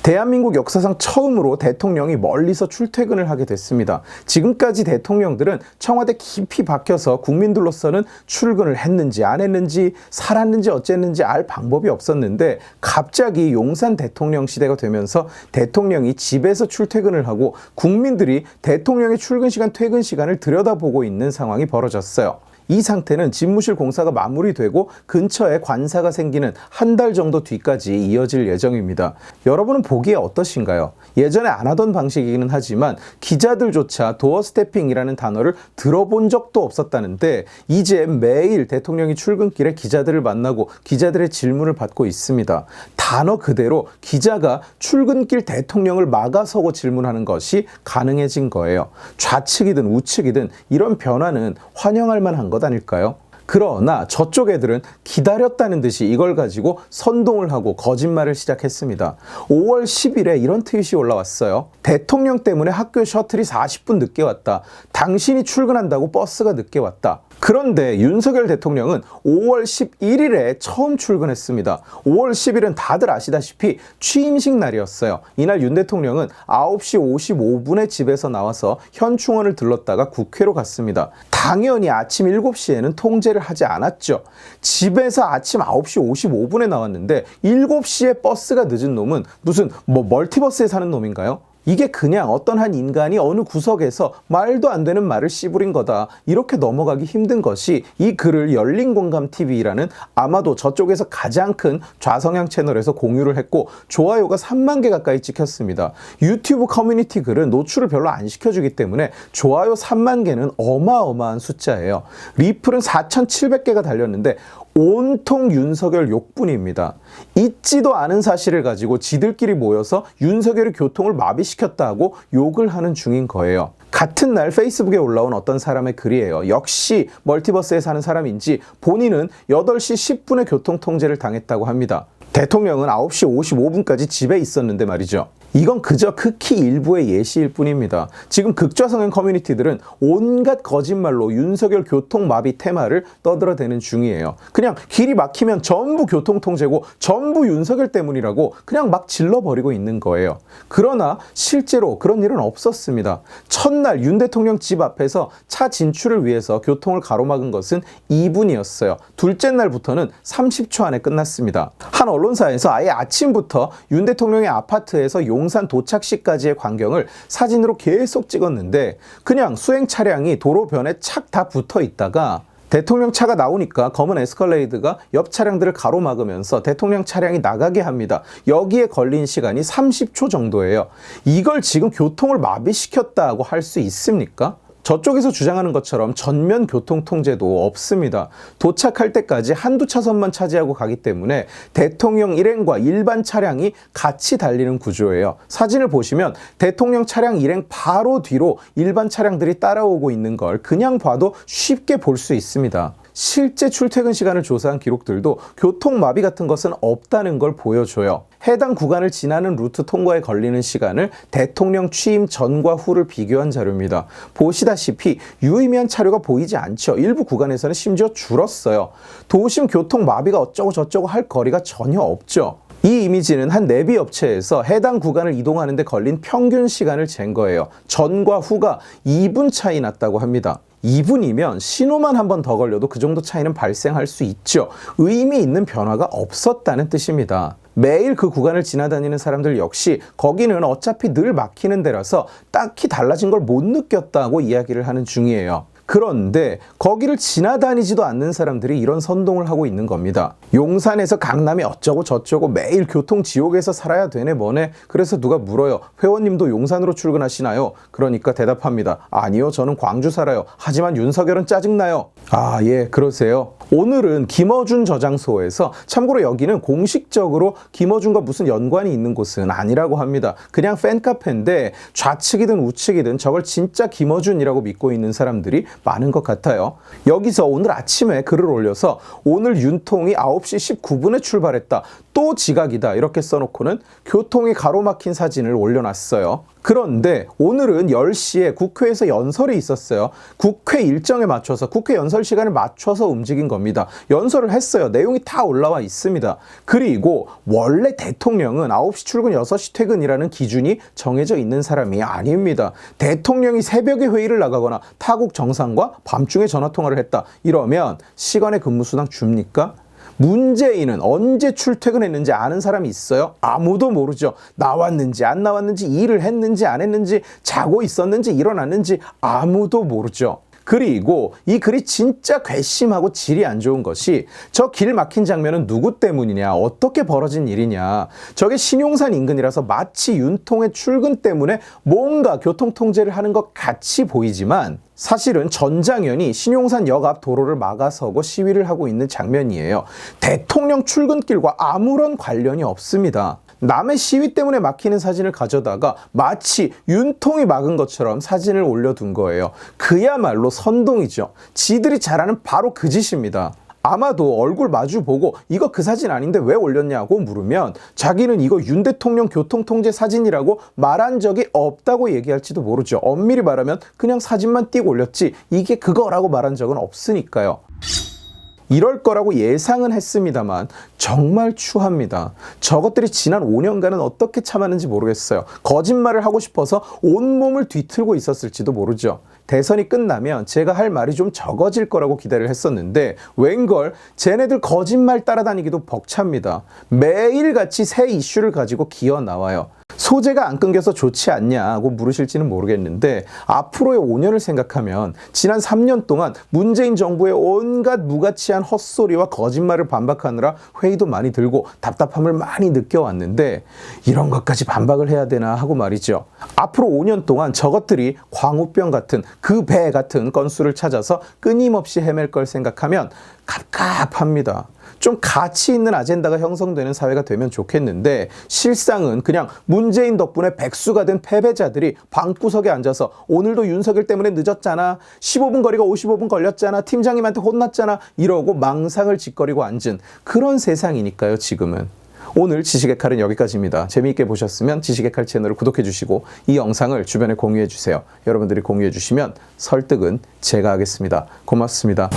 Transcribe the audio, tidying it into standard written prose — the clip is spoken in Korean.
대한민국 역사상 처음으로 대통령이 멀리서 출퇴근을 하게 됐습니다. 지금까지 대통령들은 청와대 깊이 박혀서 국민들로서는 출근을 했는지 안 했는지 살았는지 어쨌는지 알 방법이 없었는데 갑자기 용산 대통령 시대가 되면서 대통령이 집에서 출퇴근을 하고 국민들이 대통령의 출근 시간, 퇴근 시간을 들여다보고 있는 상황이 벌어졌어요. 이 상태는 집무실 공사가 마무리되고 근처에 관사가 생기는 한 달 정도 뒤까지 이어질 예정입니다. 여러분은 보기에 어떠신가요? 예전에 안 하던 방식이기는 하지만 기자들조차 도어 스태핑이라는 단어를 들어본 적도 없었다는데 이제 매일 대통령이 출근길에 기자들을 만나고 기자들의 질문을 받고 있습니다. 단어 그대로 기자가 출근길 대통령을 막아서고 질문하는 것이 가능해진 거예요. 좌측이든 우측이든 이런 변화는 환영할 만한 것 아닐까요? 그러나 저쪽 애들은 기다렸다는 듯이 이걸 가지고 선동을 하고 거짓말을 시작했습니다. 5월 10일에 이런 트윗이 올라왔어요. 대통령 때문에 학교 셔틀이 40분 늦게 왔다. 당신이 출근한다고 버스가 늦게 왔다. 그런데 윤석열 대통령은 5월 11일에 처음 출근했습니다. 5월 10일은 다들 아시다시피 취임식 날이었어요. 이날 윤 대통령은 9시 55분에 집에서 나와서 현충원을 들렀다가 국회로 갔습니다. 당연히 아침 7시에는 통제를 하지 않았죠. 집에서 아침 9시 55분에 나왔는데 7시에 버스가 늦은 놈은 무슨 멀티버스에 사는 놈인가요? 이게 그냥 어떤 한 인간이 어느 구석에서 말도 안 되는 말을 씨부린 거다. 이렇게 넘어가기 힘든 것이 이 글을 열린공감TV라는 아마도 저쪽에서 가장 큰 좌성향 채널에서 공유를 했고 좋아요가 3만 개 가까이 찍혔습니다. 유튜브 커뮤니티 글은 노출을 별로 안 시켜주기 때문에 좋아요 3만 개는 어마어마한 숫자예요. 리플은 4,700개가 달렸는데 온통 윤석열 욕뿐입니다. 있지도 않은 사실을 가지고 지들끼리 모여서 윤석열의 교통을 마비시켰다고 욕을 하는 중인 거예요. 같은 날 페이스북에 올라온 어떤 사람의 글이에요. 역시 멀티버스에 사는 사람인지 본인은 8시 10분에 교통통제를 당했다고 합니다. 대통령은 9시 55분까지 집에 있었는데 말이죠. 이건 그저 극히 일부의 예시일 뿐입니다. 지금 극좌성향 커뮤니티들은 온갖 거짓말로 윤석열 교통마비 테마를 떠들어대는 중이에요. 그냥 길이 막히면 전부 교통통제고 전부 윤석열 때문이라고 그냥 막 질러버리고 있는 거예요. 그러나 실제로 그런 일은 없었습니다. 첫날 윤 대통령 집 앞에서 차 진출을 위해서 교통을 가로막은 것은 2분이었어요. 둘째 날부터는 30초 안에 끝났습니다. 한 언론사에서 아예 아침부터 윤 대통령의 아파트에서 용산 도착 시까지의 광경을 사진으로 계속 찍었는데 그냥 수행 차량이 도로변에 착 다 붙어 있다가 대통령 차가 나오니까 검은 에스컬레이드가 옆 차량들을 가로막으면서 대통령 차량이 나가게 합니다. 여기에 걸린 시간이 30초 정도예요. 이걸 지금 교통을 마비시켰다고 할 수 있습니까? 저쪽에서 주장하는 것처럼 전면 교통 통제도 없습니다. 도착할 때까지 한두 차선만 차지하고 가기 때문에 대통령 일행과 일반 차량이 같이 달리는 구조예요. 사진을 보시면 대통령 차량 일행 바로 뒤로 일반 차량들이 따라오고 있는 걸 그냥 봐도 쉽게 볼 수 있습니다. 실제 출퇴근 시간을 조사한 기록들도 교통마비 같은 것은 없다는 걸 보여줘요. 해당 구간을 지나는 루트 통과에 걸리는 시간을 대통령 취임 전과 후를 비교한 자료입니다. 보시다시피 유의미한 차로가 보이지 않죠. 일부 구간에서는 심지어 줄었어요. 도심 교통마비가 어쩌고 저쩌고 할 거리가 전혀 없죠. 이 이미지는 한 내비 업체에서 해당 구간을 이동하는 데 걸린 평균 시간을 잰 거예요. 전과 후가 2분 차이 났다고 합니다. 2분이면 신호만 한 번 더 걸려도 그 정도 차이는 발생할 수 있죠. 의미 있는 변화가 없었다는 뜻입니다. 매일 그 구간을 지나다니는 사람들 역시 거기는 어차피 늘 막히는 데라서 딱히 달라진 걸 못 느꼈다고 이야기를 하는 중이에요. 그런데 거기를 지나다니지도 않는 사람들이 이런 선동을 하고 있는 겁니다. 용산에서 강남이 어쩌고 저쩌고 매일 교통지옥에서 살아야 되네 뭐네. 그래서 누가 물어요. 회원님도 용산으로 출근하시나요? 그러니까 대답합니다. 아니요, 저는 광주 살아요. 하지만 윤석열은 짜증나요. 아, 예, 그러세요. 오늘은 김어준 저장소에서, 참고로 여기는 공식적으로 김어준과 무슨 연관이 있는 곳은 아니라고 합니다. 그냥 팬카페인데 좌측이든 우측이든 저걸 진짜 김어준이라고 믿고 있는 사람들이 많은 것 같아요. 여기서 오늘 아침에 글을 올려서 오늘 윤통이 9시 19분에 출발했다. 또 지각이다. 이렇게 써놓고는 교통이 가로막힌 사진을 올려놨어요. 그런데 오늘은 10시에 국회에서 연설이 있었어요. 국회 일정에 맞춰서, 국회 연설 시간을 맞춰서 움직인 겁니다. 연설을 했어요. 내용이 다 올라와 있습니다. 그리고 원래 대통령은 9시 출근, 6시 퇴근이라는 기준이 정해져 있는 사람이 아닙니다. 대통령이 새벽에 회의를 나가거나 타국 정상과 밤중에 전화통화를 했다. 이러면 시간의 근무수당 줍니까? 문재인은 언제 출퇴근했는지 아는 사람이 있어요? 아무도 모르죠. 나왔는지 안 나왔는지, 일을 했는지 안 했는지, 자고 있었는지 일어났는지 아무도 모르죠. 그리고 이 글이 진짜 괘씸하고 질이 안 좋은 것이, 저 길 막힌 장면은 누구 때문이냐, 어떻게 벌어진 일이냐, 저게 신용산 인근이라서 마치 윤통의 출근 때문에 뭔가 교통통제를 하는 것 같이 보이지만 사실은 전장현이 신용산역 앞 도로를 막아서고 시위를 하고 있는 장면이에요. 대통령 출근길과 아무런 관련이 없습니다. 남의 시위 때문에 막히는 사진을 가져다가 마치 윤통이 막은 것처럼 사진을 올려둔 거예요. 그야말로 선동이죠. 지들이 잘하는 바로 그 짓입니다. 아마도 얼굴 마주 보고 이거 그 사진 아닌데 왜 올렸냐고 물으면 자기는 이거 윤 대통령 교통통제 사진이라고 말한 적이 없다고 얘기할지도 모르죠. 엄밀히 말하면 그냥 사진만 띄고 올렸지 이게 그거라고 말한 적은 없으니까요. 이럴 거라고 예상은 했습니다만 정말 추합니다. 저것들이 지난 5년간은 어떻게 참았는지 모르겠어요. 거짓말을 하고 싶어서 온몸을 뒤틀고 있었을지도 모르죠. 대선이 끝나면 제가 할 말이 좀 적어질 거라고 기대를 했었는데 웬걸 쟤네들 거짓말 따라다니기도 벅찹니다. 매일같이 새 이슈를 가지고 기어 나와요. 소재가 안 끊겨서 좋지 않냐고 물으실지는 모르겠는데 앞으로의 5년을 생각하면 지난 3년 동안 문재인 정부의 온갖 무가치한 헛소리와 거짓말을 반박하느라 회의도 많이 들고 답답함을 많이 느껴왔는데 이런 것까지 반박을 해야 되나 하고 말이죠. 앞으로 5년 동안 저것들이 광우병 같은 그 배 같은 건수를 찾아서 끊임없이 헤맬 걸 생각하면 갑갑합니다. 좀 가치 있는 아젠다가 형성되는 사회가 되면 좋겠는데 실상은 그냥 문재인 덕분에 백수가 된 패배자들이 방구석에 앉아서 오늘도 윤석열 때문에 늦었잖아, 15분 거리가 55분 걸렸잖아, 팀장님한테 혼났잖아 이러고 망상을 짓거리고 앉은 그런 세상이니까요. 지금은. 오늘 지식의 칼은 여기까지입니다. 재미있게 보셨으면 지식의 칼 채널을 구독해 주시고 이 영상을 주변에 공유해 주세요. 여러분들이 공유해 주시면 설득은 제가 하겠습니다. 고맙습니다.